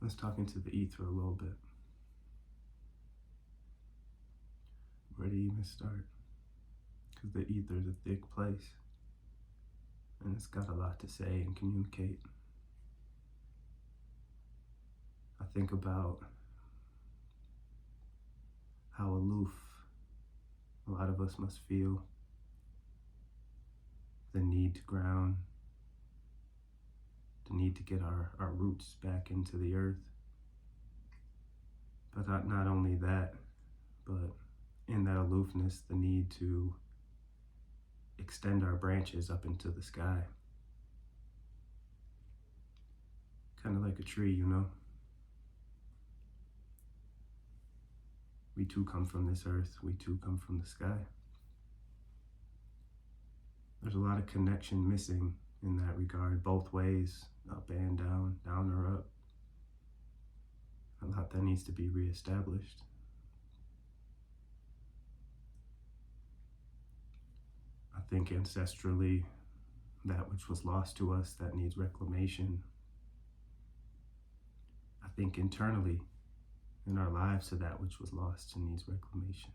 Let's talk into the ether a little bit. Where do you even start? Because the ether is a thick place and it's got a lot to say and communicate. I think about how aloof a lot of us must feel, the need to ground, the need to get our roots back into the earth. But not only that, but in that aloofness, the need to extend our branches up into the sky. Kind of like a tree, you know? We too come from this earth. We too come from the sky. There's a lot of connection missing in that regard, both ways, up and down, down or up. A lot that needs to be reestablished. I think ancestrally, that which was lost to us that needs reclamation. I think internally, in our lives, to that which was lost and needs reclamation.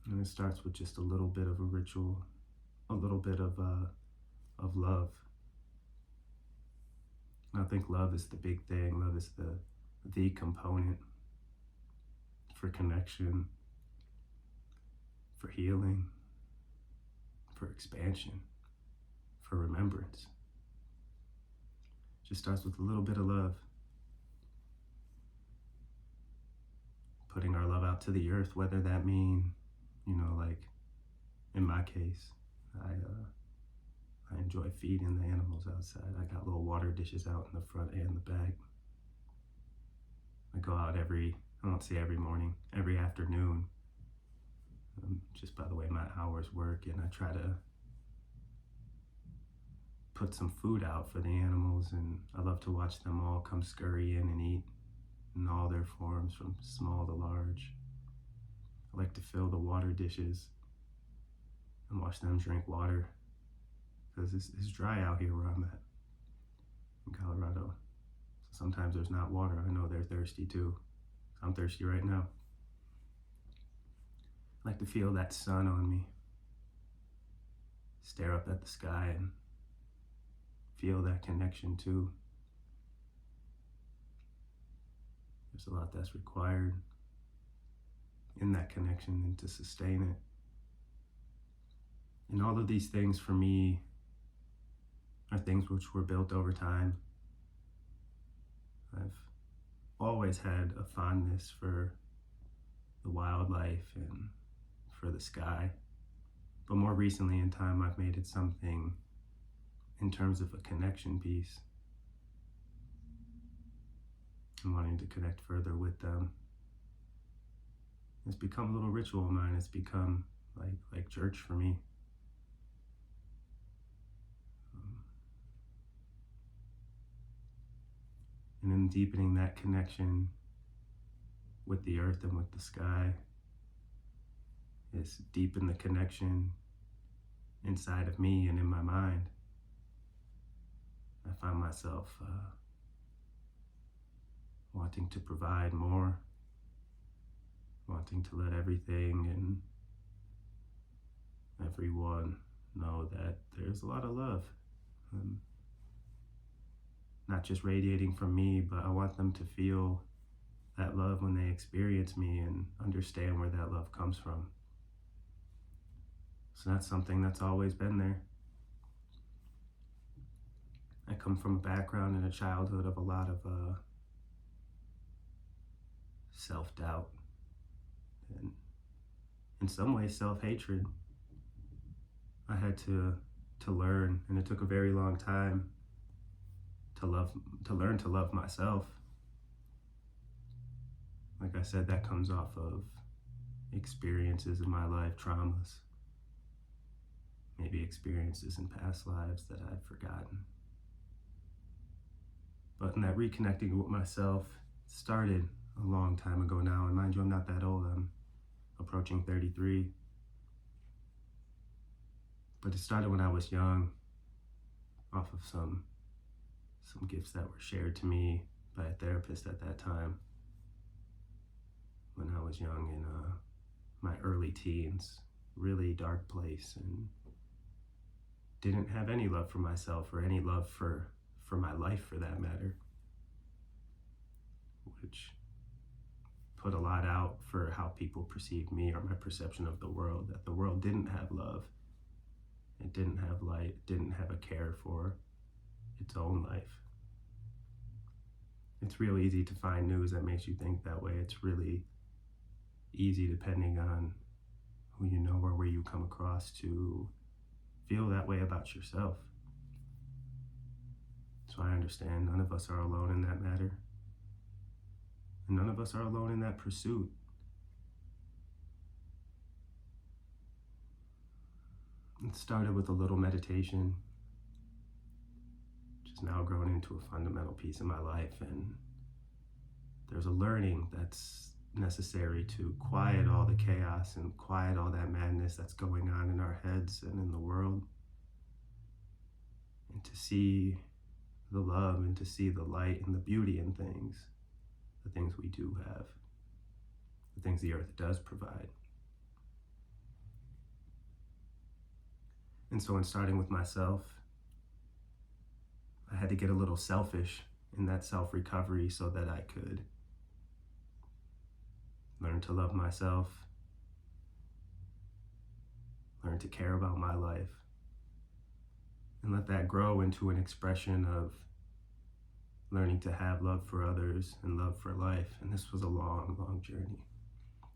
And it starts with just a little bit of a ritual, a little bit of love. And I think love is the big thing. Love is the component for connection, for healing, for expansion, for remembrance. Just starts with a little bit of love. Putting our love out to the earth, whether that mean, like in my case, I enjoy feeding the animals outside. I got little water dishes out in the front and the back. I go out I won't say every morning, every afternoon, just by the way my hours work, and I try to put some food out for the animals, and I love to watch them all come scurry in and eat in all their forms, from small to large. I like to fill the water dishes and watch them drink water, because it's dry out here where I'm at in Colorado. So sometimes there's not water. I know they're thirsty too. I'm thirsty right now. I like to feel that sun on me, stare up at the sky and feel that connection too. There's a lot that's required in that connection and to sustain it. And all of these things for me are things which were built over time. I've always had a fondness for the wildlife and for the sky. But more recently in time, I've made it something in terms of a connection piece. And wanting to connect further with them. It's become a little ritual of mine. It's become like church for me. And in deepening that connection with the earth and with the sky, is deepen the connection inside of me and in my mind. I find myself wanting to provide more, wanting to let everything and everyone know that there's a lot of love. Not just radiating from me, but I want them to feel that love when they experience me and understand where that love comes from. So that's something that's always been there. I come from a background and a childhood of a lot of self-doubt and in some ways self-hatred. I had to learn, and it took a very long time to learn to love myself. Like I said, that comes off of experiences in my life, traumas, maybe experiences in past lives that I've forgotten. But in that reconnecting with myself started a long time ago now, and mind you, I'm not that old. I'm approaching 33. But it started when I was young, off of some some gifts that were shared to me by a therapist at that time when I was young in my early teens, really dark place, and didn't have any love for myself or any love for my life for that matter, which put a lot out for how people perceived me or my perception of the world, that the world didn't have love, it didn't have light, it didn't have a care for its own life. It's real easy to find news that makes you think that way. It's really easy, depending on who you know or where you come across, to feel that way about yourself. So I understand none of us are alone in that matter. And none of us are alone in that pursuit. It started with a little meditation, which has now grown into a fundamental piece of my life. And there's a learning that's necessary to quiet all the chaos and quiet all that madness that's going on in our heads and in the world, and to see the love and to see the light and the beauty in things, the things we do have, the things the earth does provide. And so in starting with myself, I had to get a little selfish in that self-recovery so that I could learn to love myself, learn to care about my life, and let that grow into an expression of learning to have love for others and love for life. And this was a long, long journey.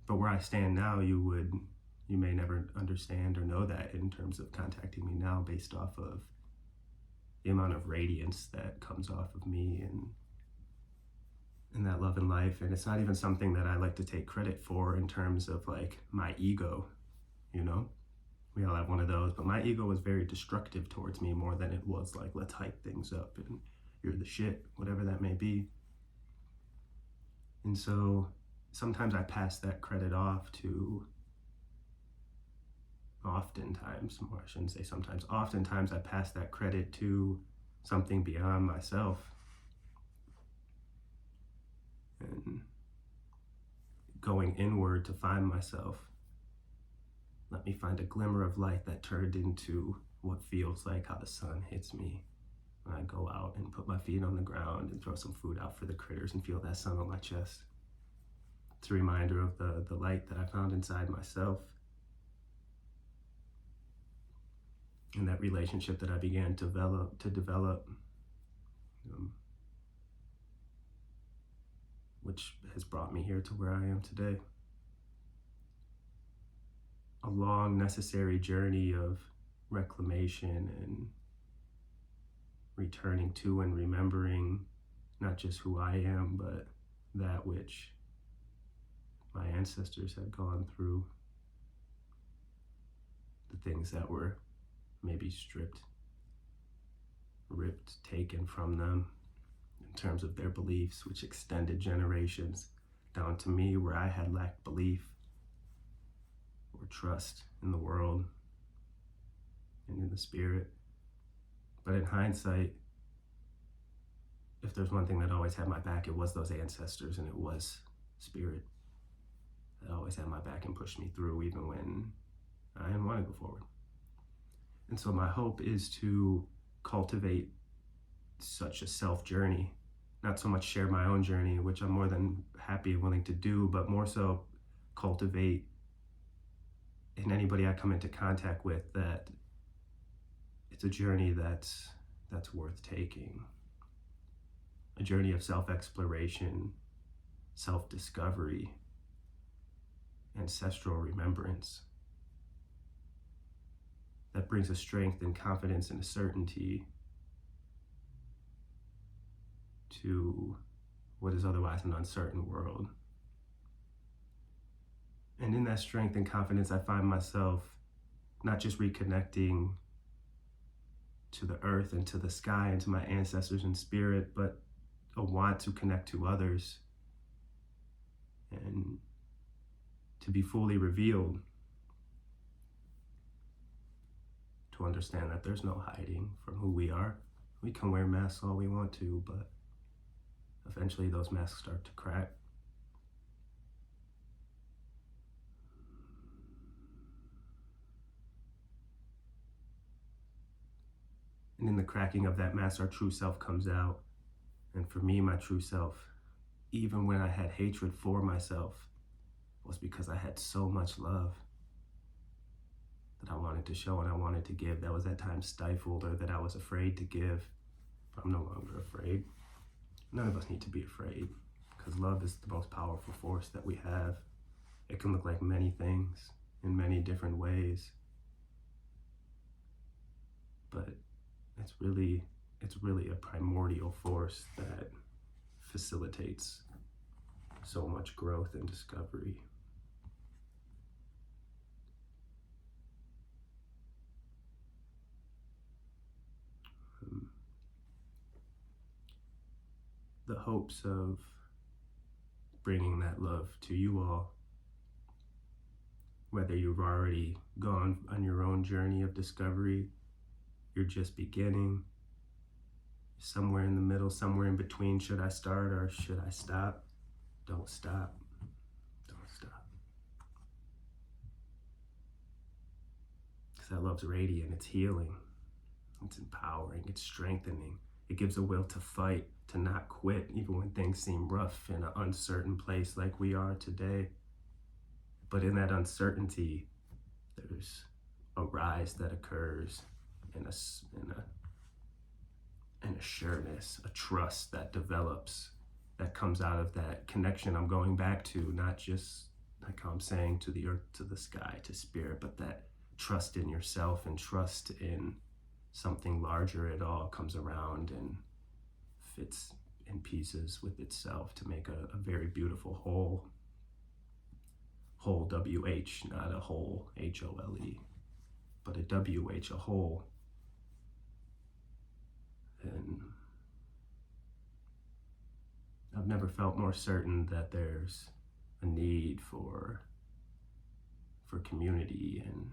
But where I stand now, you may never understand or know that in terms of contacting me now, based off of the amount of radiance that comes off of me and that love and life. And it's not even something that I like to take credit for in terms of like my ego, you know? We all have one of those, but my ego was very destructive towards me more than it was like, let's hype things up and you're the shit, whatever that may be. And so sometimes I pass that credit off to, oftentimes I pass that credit to something beyond myself. And going inward to find myself, let me find a glimmer of light that turned into what feels like how the sun hits me when I go out and put my feet on the ground and throw some food out for the critters and feel that sun on my chest. It's a reminder of the light that I found inside myself, and that relationship that I began to develop, which has brought me here to where I am today. A long, necessary journey of reclamation and returning to and remembering not just who I am, but that which my ancestors had gone through, the things that were maybe stripped, ripped, taken from them in terms of their beliefs, which extended generations down to me, where I had lacked belief or trust in the world and in the spirit. But in hindsight, if there's one thing that always had my back, it was those ancestors, and it was spirit that always had my back and pushed me through even when I didn't want to go forward. And so my hope is to cultivate such a self journey, not so much share my own journey, which I'm more than happy and willing to do, but more so cultivate in anybody I come into contact with that it's a journey that's worth taking. A journey of self-exploration, self-discovery, ancestral remembrance that brings a strength and confidence and a certainty to what is otherwise an uncertain world. And in that strength and confidence, I find myself not just reconnecting to the earth and to the sky and to my ancestors in spirit, but a want to connect to others and to be fully revealed, to understand that there's no hiding from who we are, We can wear masks all we want to, but eventually those masks start to crack. And in the cracking of that mask, our true self comes out. And for me, my true self, even when I had hatred for myself, was because I had so much love that I wanted to show and I wanted to give, that was at times stifled or that I was afraid to give. But I'm no longer afraid. None of us need to be afraid, because love is the most powerful force that we have. It can look like many things in many different ways, but it's really a primordial force that facilitates so much growth and discovery. The hopes of bringing that love to you all, whether you've already gone on your own journey of discovery, you're just beginning, somewhere in the middle, somewhere in between, should I start or should I stop? Don't stop. Don't stop. Because that love's radiant, it's healing, it's empowering, it's strengthening. It gives a will to fight, to not quit, even when things seem rough in an uncertain place like we are today. But in that uncertainty, there's a rise that occurs, and an assuredness, a trust that develops, that comes out of that connection I'm going back to, not just like how I'm saying to the earth, to the sky, to spirit, but that trust in yourself and trust in something larger. It all comes around and fits in pieces with itself to make a very beautiful whole. Whole, W-H, not a whole, H-O-L-E, but a W-H, a whole. And I've never felt more certain that there's a need for community and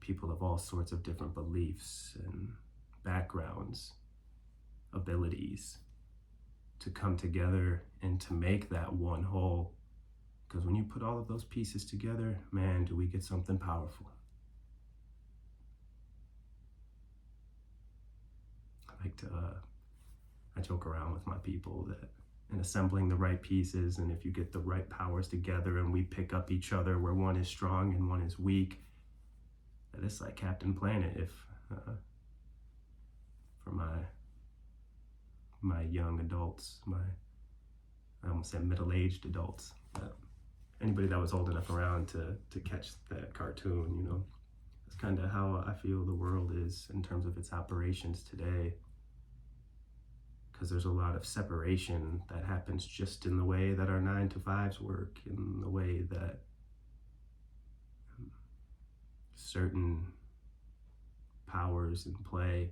people of all sorts of different beliefs and backgrounds, abilities, to come together and to make that one whole. Because when you put all of those pieces together, man, do we get something powerful. I joke around with my people that in assembling the right pieces, and if you get the right powers together and we pick up each other where one is strong and one is weak, that it's like Captain Planet. If for my young adults, I almost said middle-aged adults, anybody that was old enough around to catch that cartoon, you know, that's kind of how I feel the world is in terms of its operations today. Because there's a lot of separation that happens just in the way that our 9-to-5s work, in the way that certain powers in play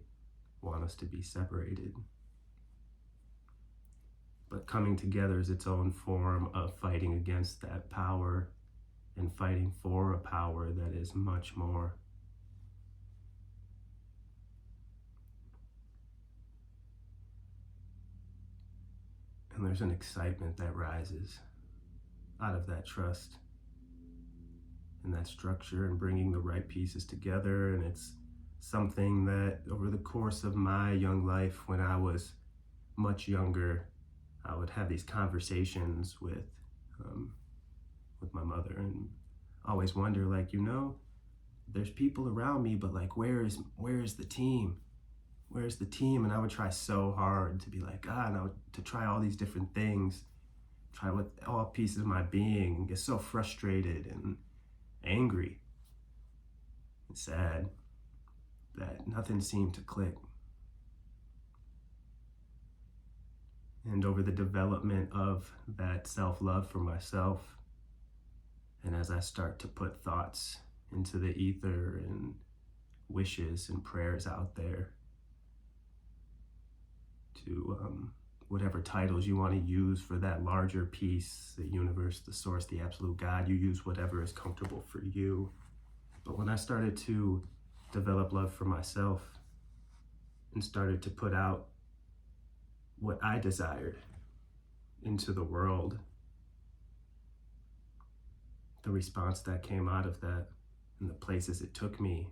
want us to be separated. But coming together is its own form of fighting against that power and fighting for a power that is much more. And there's an excitement that rises out of that trust and that structure and bringing the right pieces together. And it's something that over the course of my young life, when I was much younger, I would have these conversations with my mother and always wonder, like, you know, there's people around me, but like, where is the team? Where's the team? And I would try so hard to be like, and I would to try all these different things, try with all pieces of my being, and get so frustrated and angry and sad that nothing seemed to click. And over the development of that self-love for myself, and as I start to put thoughts into the ether and wishes and prayers out there to whatever titles you want to use for that larger piece, the universe, the source, the absolute God, you use whatever is comfortable for you. But when I started to develop love for myself, and started to put out what I desired into the world, the response that came out of that, and the places it took me,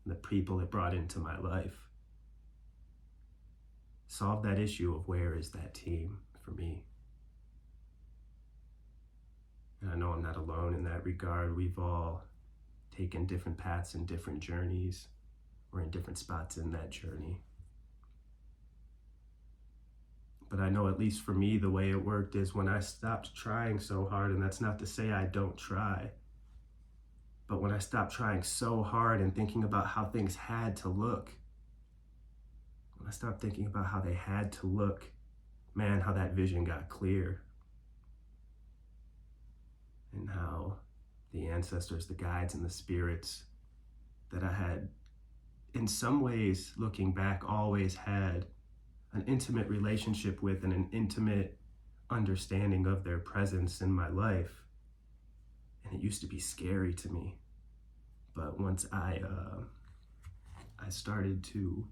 and the people it brought into my life, solved that issue of where is that team for me. And I know I'm not alone in that regard. We've all taken different paths and different journeys. We're in different spots in that journey. But I know, at least for me, the way it worked is when I stopped trying so hard, and that's not to say I don't try, but when I stopped trying so hard and thinking about how things had to look, when I stopped thinking about how they had to look, man, how that vision got clear. And how the ancestors, the guides, and the spirits that I had, in some ways, looking back, always had an intimate relationship with and an intimate understanding of their presence in my life. And it used to be scary to me. But once I started to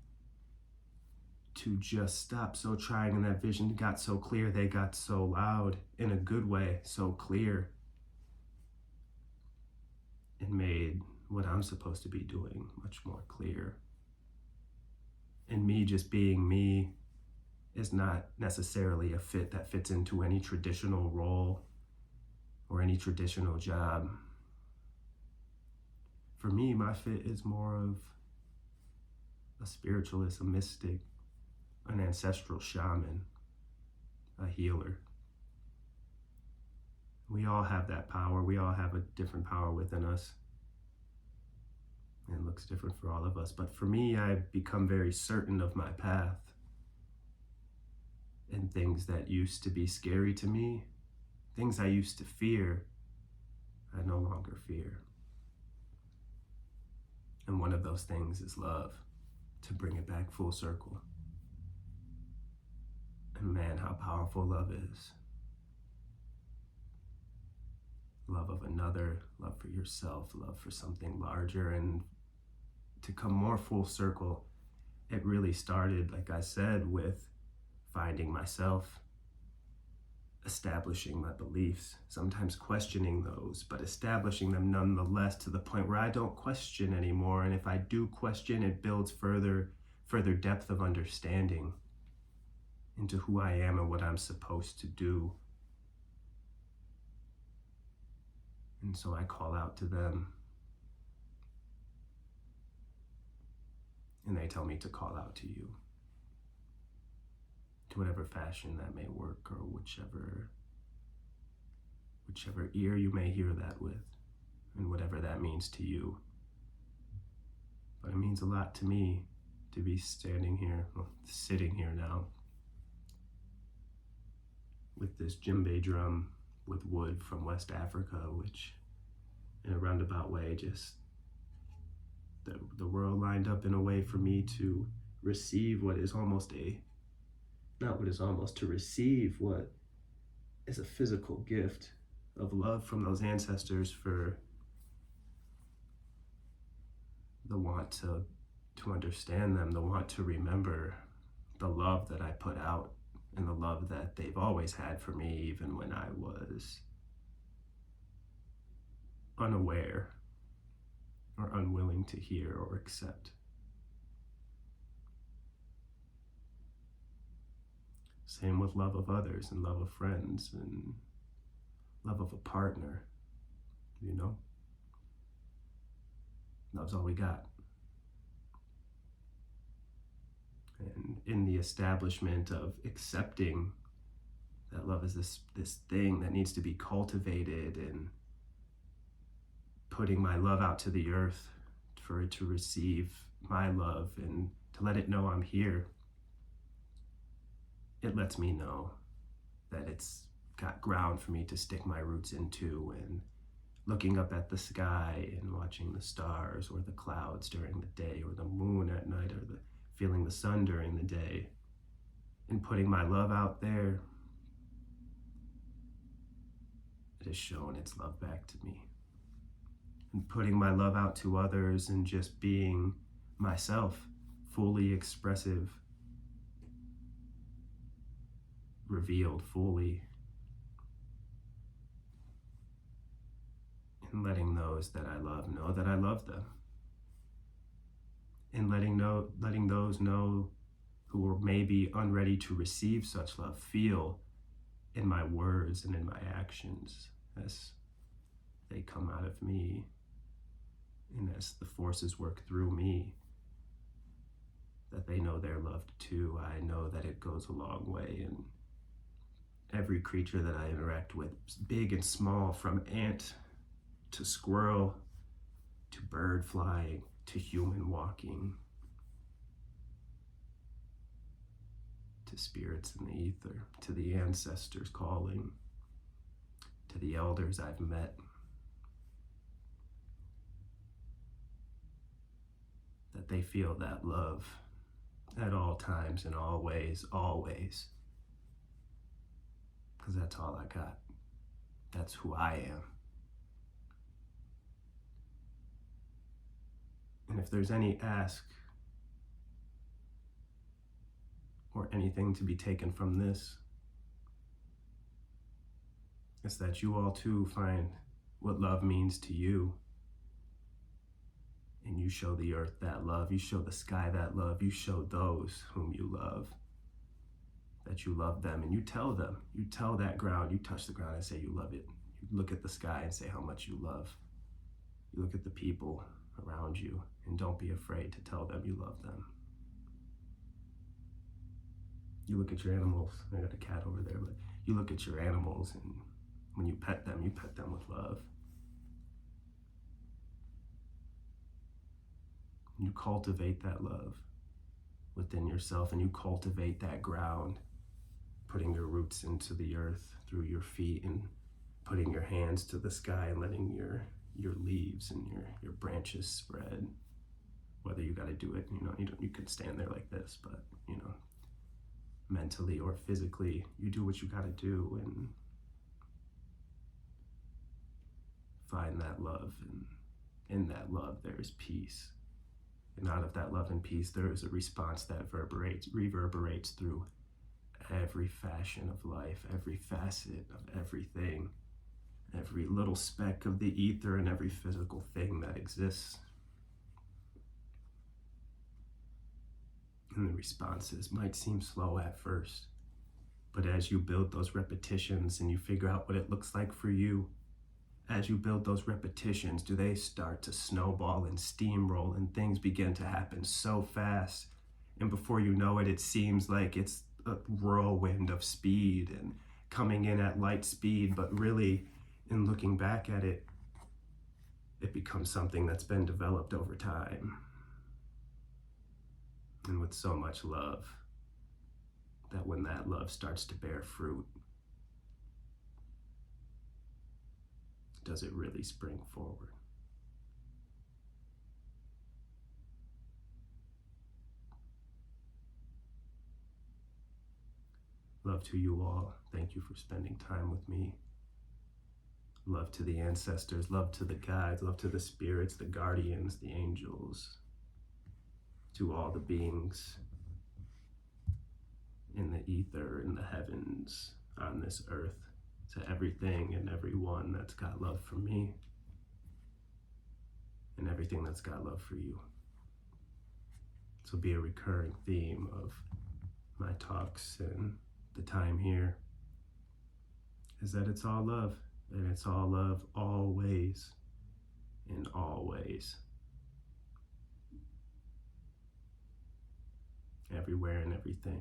just stop so trying, and that vision got so clear, they got so loud in a good way, so clear, it made what I'm supposed to be doing much more clear. And me just being me is not necessarily a fit that fits into any traditional role or any traditional job. For me, my fit is more of a spiritualist, a mystic, an ancestral shaman, a healer. We all have that power. We all have a different power within us. And it looks different for all of us. But for me, I've become very certain of my path. And things that used to be scary to me, things I used to fear, I no longer fear. And one of those things is love, to bring it back full circle. And man, how powerful love is. Love of another, love for yourself, love for something larger. And to come more full circle, it really started, like I said, with finding myself, establishing my beliefs, sometimes questioning those, but establishing them nonetheless, to the point where I don't question anymore. And if I do question, it builds further depth of understanding into who I am and what I'm supposed to do. And so I call out to them, and they tell me to call out to you, to whatever fashion that may work, or whichever ear you may hear that with, and whatever that means to you. But it means a lot to me to be sitting here now, with this djembe drum with wood from West Africa, which in a roundabout way, just the world lined up in a way for me to receive what is to receive what is a physical gift of love from those ancestors, for the want to understand them, the want to remember the love that I put out, and the love that they've always had for me, even when I was unaware or unwilling to hear or accept. Same with love of others, and love of friends, and love of a partner, you know? Love's all we got. And in the establishment of accepting that love is this thing that needs to be cultivated, and putting my love out to the earth for it to receive my love and to let it know I'm here, it lets me know that it's got ground for me to stick my roots into. And looking up at the sky and watching the stars or the clouds during the day, or the moon at night, or feeling the sun during the day, and putting my love out there, it has shown its love back to me. And putting my love out to others, and just being myself fully expressive, revealed fully, and letting those that I love know that I love them, and letting those know who are maybe unready to receive such love feel in my words and in my actions as they come out of me and as the forces work through me, that they know they're loved too. I know that it goes a long way, and every creature that I interact with, big and small, from ant to squirrel to bird flying to human walking to spirits in the ether, to the ancestors calling, to the elders I've met, that they feel that love at all times, in all ways, always. Because that's all I got. That's who I am. And if there's any ask or anything to be taken from this, it's that you all too find what love means to you. And you show the earth that love, you show the sky that love, you show those whom you love that you love them, and you tell them, you tell that ground, you touch the ground and say you love it. You look at the sky and say how much you love. You look at the people around you and don't be afraid to tell them you love them. You look at your animals, I got a cat over there, but you look at your animals, and when you pet them with love. You cultivate that love within yourself, and you cultivate that ground, putting your roots into the earth through your feet and putting your hands to the sky and letting your leaves and your branches spread. Whether you got to do it, you can stand there like this, but mentally or physically, you do what you got to do and find that love, and in that love there is peace. And out of that love and peace, there is a response that reverberates through every fashion of life, every facet of everything, every little speck of the ether, and every physical thing that exists. And the responses might seem slow at first, but as you build those repetitions and you figure out what it looks like for you, as you build those repetitions, do they start to snowball and steamroll, and things begin to happen so fast. And before you know it, it seems like it's a whirlwind of speed and coming in at light speed, but really, in looking back at it, it becomes something that's been developed over time. And with so much love, that when that love starts to bear fruit, does it really spring forward? Love to you all. Thank you for spending time with me. Love to the ancestors, love to the guides, love to the spirits, the guardians, the angels, to all the beings in the ether, in the heavens, on this earth, to everything and everyone that's got love for me, and everything that's got love for you. This will be a recurring theme of my talks and the time here, is that it's all love, and it's all love always, in all ways, everywhere and everything.